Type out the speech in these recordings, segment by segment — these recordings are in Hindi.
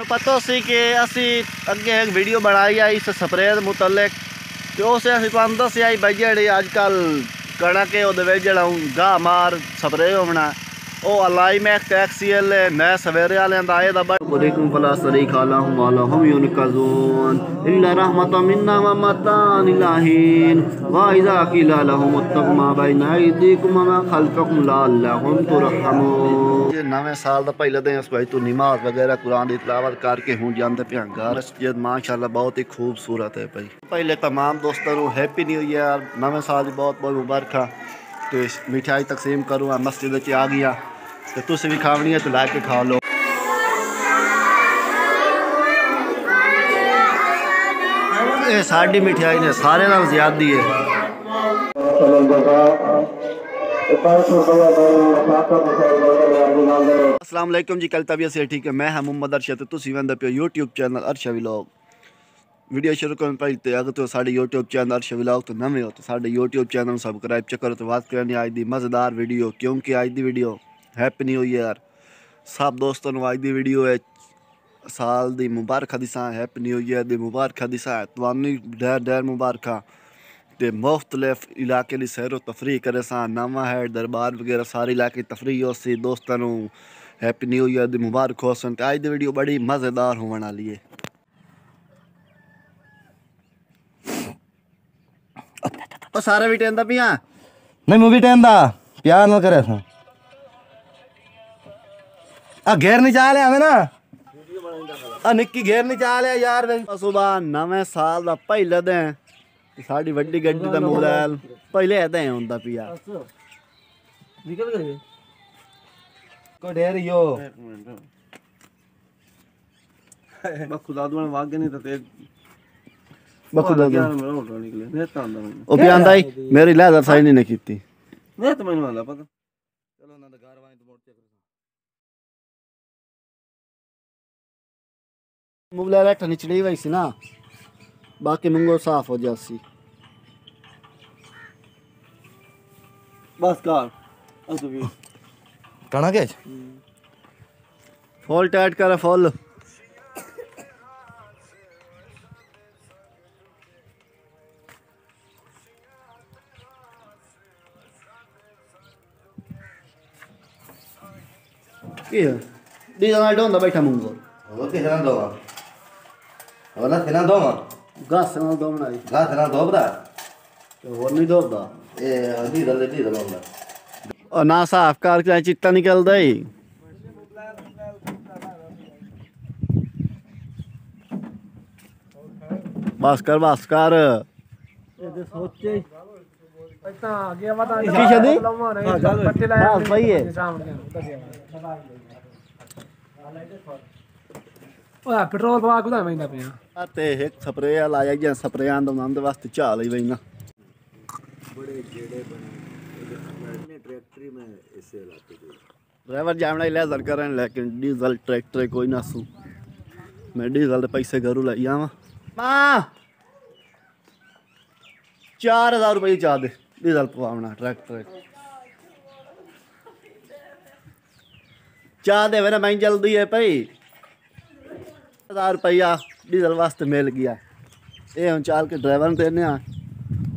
पता सी कि असी अगे एक वीडियो बनाई है इस स्प्रे के मुतलक तो उस तुम दसिया भाई जी अजकल कणक जो गाह मार स्प्रे होना वो अलाई मैक टैक्सीएल मैं सवेरे वाले आए फला शरीका लहुम वलहुम युनकज़ून इल्ला रहमतम मिन्ना व मतान इलाहीन व इज़ा क़ीला लहुम इत्तक़ू मा बैना अयदीकुम व मा खल्फ़कुम लअल्लकुम तुरहमून। ये नवे साल का पहले दिन भाई तू नमाज वगैरह कुरान की तिलावत करके हूँ जाते पे घर मस्जिद माशाल्लाह बहुत ही खूबसूरत है भाई। पहले तमाम दोस्तों को हैप्पी न्यू ईयर नवे साल की बहुत बहुत मुबारक। तो मिठाई तकसीम करूँ मस्जिद आ गया तो तुम भी खावनी है तो ला के खा लो। ये साड़ी मिठाई ने सारे नाल ज़्यादा है। अस्सलाम वालेकुम जी, कल तबीयत से ठीक है। मैं हाँ मोहम्मद अरशद, तुसी वेंदे पे YouTube channel Arshad vlog. Video शुरू करने पहले तो अगर तो साढ़े यूट्यूब चैनल अरशद व्लॉग तो नवे हो तो साढ़े यूट्यूब चैनल सब्सक्राइब चक्कर तो बात करनी आज दी मज़ेदार वीडियो, क्योंकि आज दी वीडियो हैप्पी न्यू ईयर सब दोस्तों को। आज दी वीडियो है साल दी मुबारक दिसा, हैप्पी न्यू ईयर दी मुबारक दिसा तुहानू ढेर ढेर मुबारक। तो मुख्तलिफ इलाके की सैर तफरी करे सा नवा है दरबार वगैरह सारे इलाके तफरी हो सी दोस्तों हैप्पी न्यू ईयर दी मुबारक हो सन। आज दी वीडियो बड़ी मज़ेदार होने वाली है। ओ सारे भी टेंदा पिया नहीं मूवी टेंदा प्यार न करे सा आ घेर नहीं चाले हमें ना आ निक्की घेर नहीं चाले यार। सुबह नवे साल का पहले दिन साड़ी वड्डी गड्डी का मोबाइल पहले ऐदा होंदा पिया निकल गए को ढेर यो खुदा दुआन वागे नहीं तो तेज बखुदा मेरा ऑटो निकले नहीं तांदा ओ पियांदा ही मेरी लेदर साइन नहीं कीती नहीं तो मैंने वाला पता चलो ना घर वाले तो मोड़ चेक मोबाइल ऐठ निचड़ी वैसी ना बाकी मंगो साफ हो जासी बस कार असु भी कणा के फुल टाइट करे फुल की है डीजल ना डोंदा बैठा मुंगो वो के ना दो वरना थे ना दो गैस ना दो बनाई गा थे ना दो बड़ा तो और नहीं दोदा ए डीजल होगा और ना साफ कर के चिट्टा निकल दे बस कर सोचे इतना आगे बता की शादी पट्टी हाँ सही है ओए पेट्रोल पवा कुदा मैंदा पिया ते एक स्प्रे लाया गया स्प्रे आंदा नाम दे वास्ते चाल ही वईना बड़े जेड़े बने ट्रैक्टर में ऐसे लाते थे ड्राइवर जामना लेजर करन लेकिन डीजल ट्रैक्टर कोई ना सू मैं डीजल दे पैसे घरू लाई आवा मां 4000 रुपये चा दे डीजल पवावना ट्रैक्टर चा दे मेरा मैं जल्दी है भाई 1000 रुपया डीजल वास्ते मिल गया ये हम चाल के ड्राइवर देने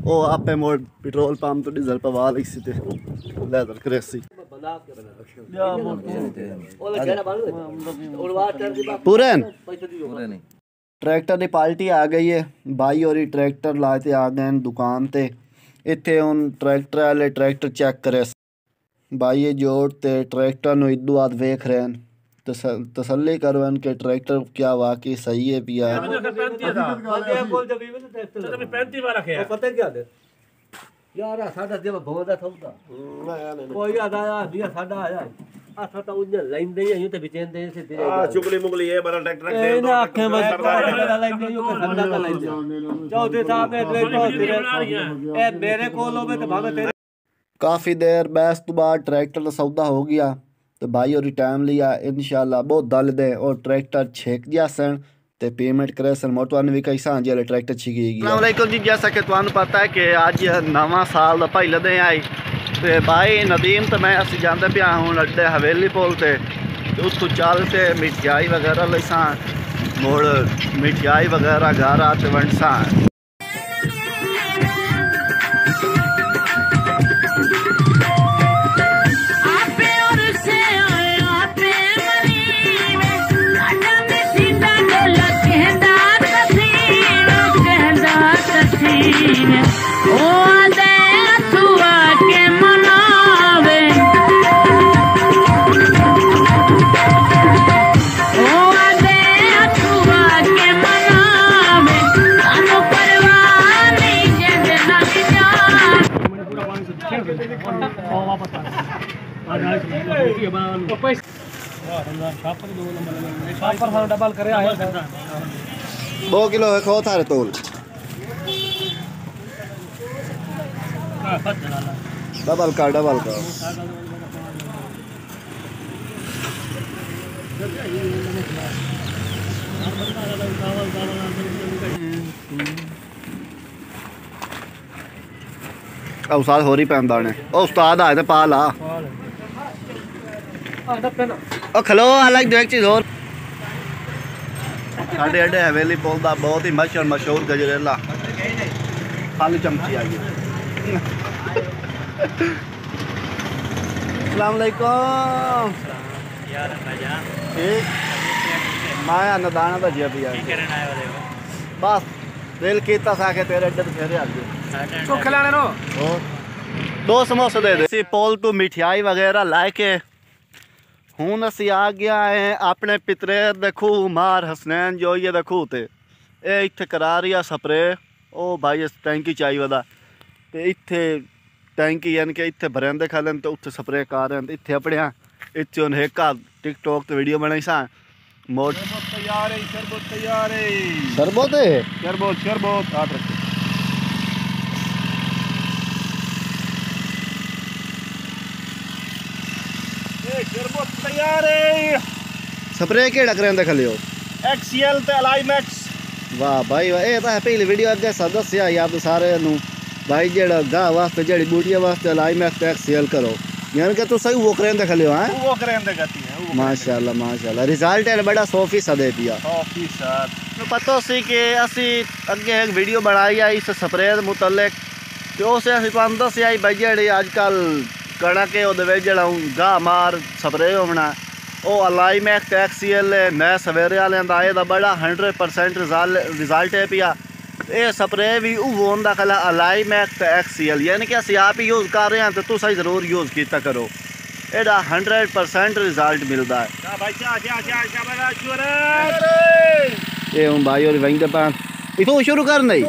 वो आपे मोड़ पेट्रोल पंप तो डीजल पवा ली सी ते लेदर क्रेसी पूरे ट्रैक्टर की पार्टी आ गई है भाई और ट्रैक्टर लाते आ गए दुकान ते इत्थे हुन ट्रैक्टर वाले ट्रैक्टर चेक करे भाई जोड़ ते ट्रैक्टर नु इदू बाद वेख रहे हैं तसल्ली करवन के ट्रैक्टर क्या वाकई सही है पिया यार साडा देव भोदा थौदा कोई आया दिया साडा आया आ साडा उन्ने लाइन दे यूं ते बिचेंदे से दे आ चुगली मुगली ये बड़ा ट्रैक्टर दे दो आंखें मत लाइन दे यूं के साडा का लाइन दे चौधरी साहब ने ट्रैक्टर ए मेरे कोल होवे ते भावे तेरे। काफ़ी देर बहस तो बाद ट्रैक्टर का सौदा हो गया तो भाई और टाइम लिया इंशाल्लाह बहुत दल दे और ट्रैक्टर छेक दिया सन ते पेमेंट करे सन मोटवान भी कई सांझ वाले ट्रैक्टर छिकी गई। अस्सलाम वालेकुम जी, जैसा कि तुहानू पता है कि आज नवा साल का पहले दिन आई तो भाई नदीम तो मैं असी जाते पे हूँ अड्डे हवेली पुल ते तो उसको चलते मिठाई वगैरह लैसा मोड़ मिठाई वगैरह घर आते वंसा डबल करे 2 किलो है खो थारे तोल डबल का उस्ताद हो रही पैंदा ने उस्ताद आए थे पा ला खलो अलग दो एक चीज और साढ़े अड्डे हवेली पुल का बहुत ही मशहूर गजरेला खाली चमची आई अस्सलाम वालेकुम ठीक माया नदाना तो जिया पिया बस दिल कीता साके तेरे अड्डे तो फेरे आ गए तो खिलाने नो और 2 समोसे दे दे पोल तो मिठाई वगैरह लाके हूँ असी आ गया है अपने पितरे देखू मार हसनैन जो ये देखू ते इत्थे करा रही है स्प्रे ओ भाई टैंकी चाहिए वदा ते इत्थे टैंकी यानी कि इत्थे भरेंदे खाले तो उत्थे स्प्रे कर रहे हैं इत्थे अपने इत्थे उन्हें एक टिकटॉक ते वीडियो बनाई सा मोट तैयार है शरबत हाथ रखो शरबत तैयार है स्प्रे केड़ा करेंदे खाली हो एक्सीएल ते अलाई मैक्स वाह भाई वाह ये तो पहली वीडियो अगे सदस्य याद सारे नू भाई जेड़ा गा वास्ते जेड़ी बूटिया वास्ते अलाई मैक्स एक्सीएल करो यानी कि तू सही वो करेंदे खाली हो हैं वो करेंदे गति है माशाल्लाह रिजल्ट है बड़ा 100% दे पिया 100%। तो पता सी कि असी अगे एक वीडियो बनाई आई इस स्प्रे दे मुतल्लिक तो उसे असी तुहानू दस्सिया आई भाई जेड़ी अजकल कणक ओहदे विच जेड़ा गाह मार स्प्रे होना वो अलाई मैक्स एक्सीएल नए सवेरे वाले दा एदा बड़ा 100% रिजल्ट है पिया ये स्प्रे भी वो होंदा कला अलाई मैक्स एक्सीएल यानी कि असी आप ही यूज़ कर रहे हैं तो तुम जरूर यूज़ किया करो एदा 100% रिजल्ट मिलता है ये हूँ भाई और वहीं पान इथों शुरू कर नहीं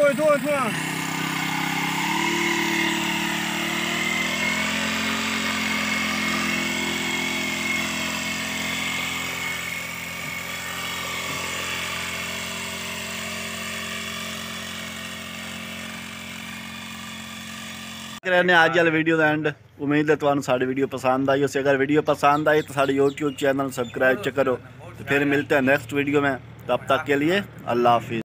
रहने आज वाले वीडियो का एंड उम्मीद है तुम्हें साड़ी वीडियो पसंद आई उसे अगर वीडियो पसंद आई तो साढ़े यूट्यूब चैनल सब्सक्राइब करो तो फिर मिलते हैं नेक्स्ट वीडियो में तब तक के लिए अल्लाह हाफिज़।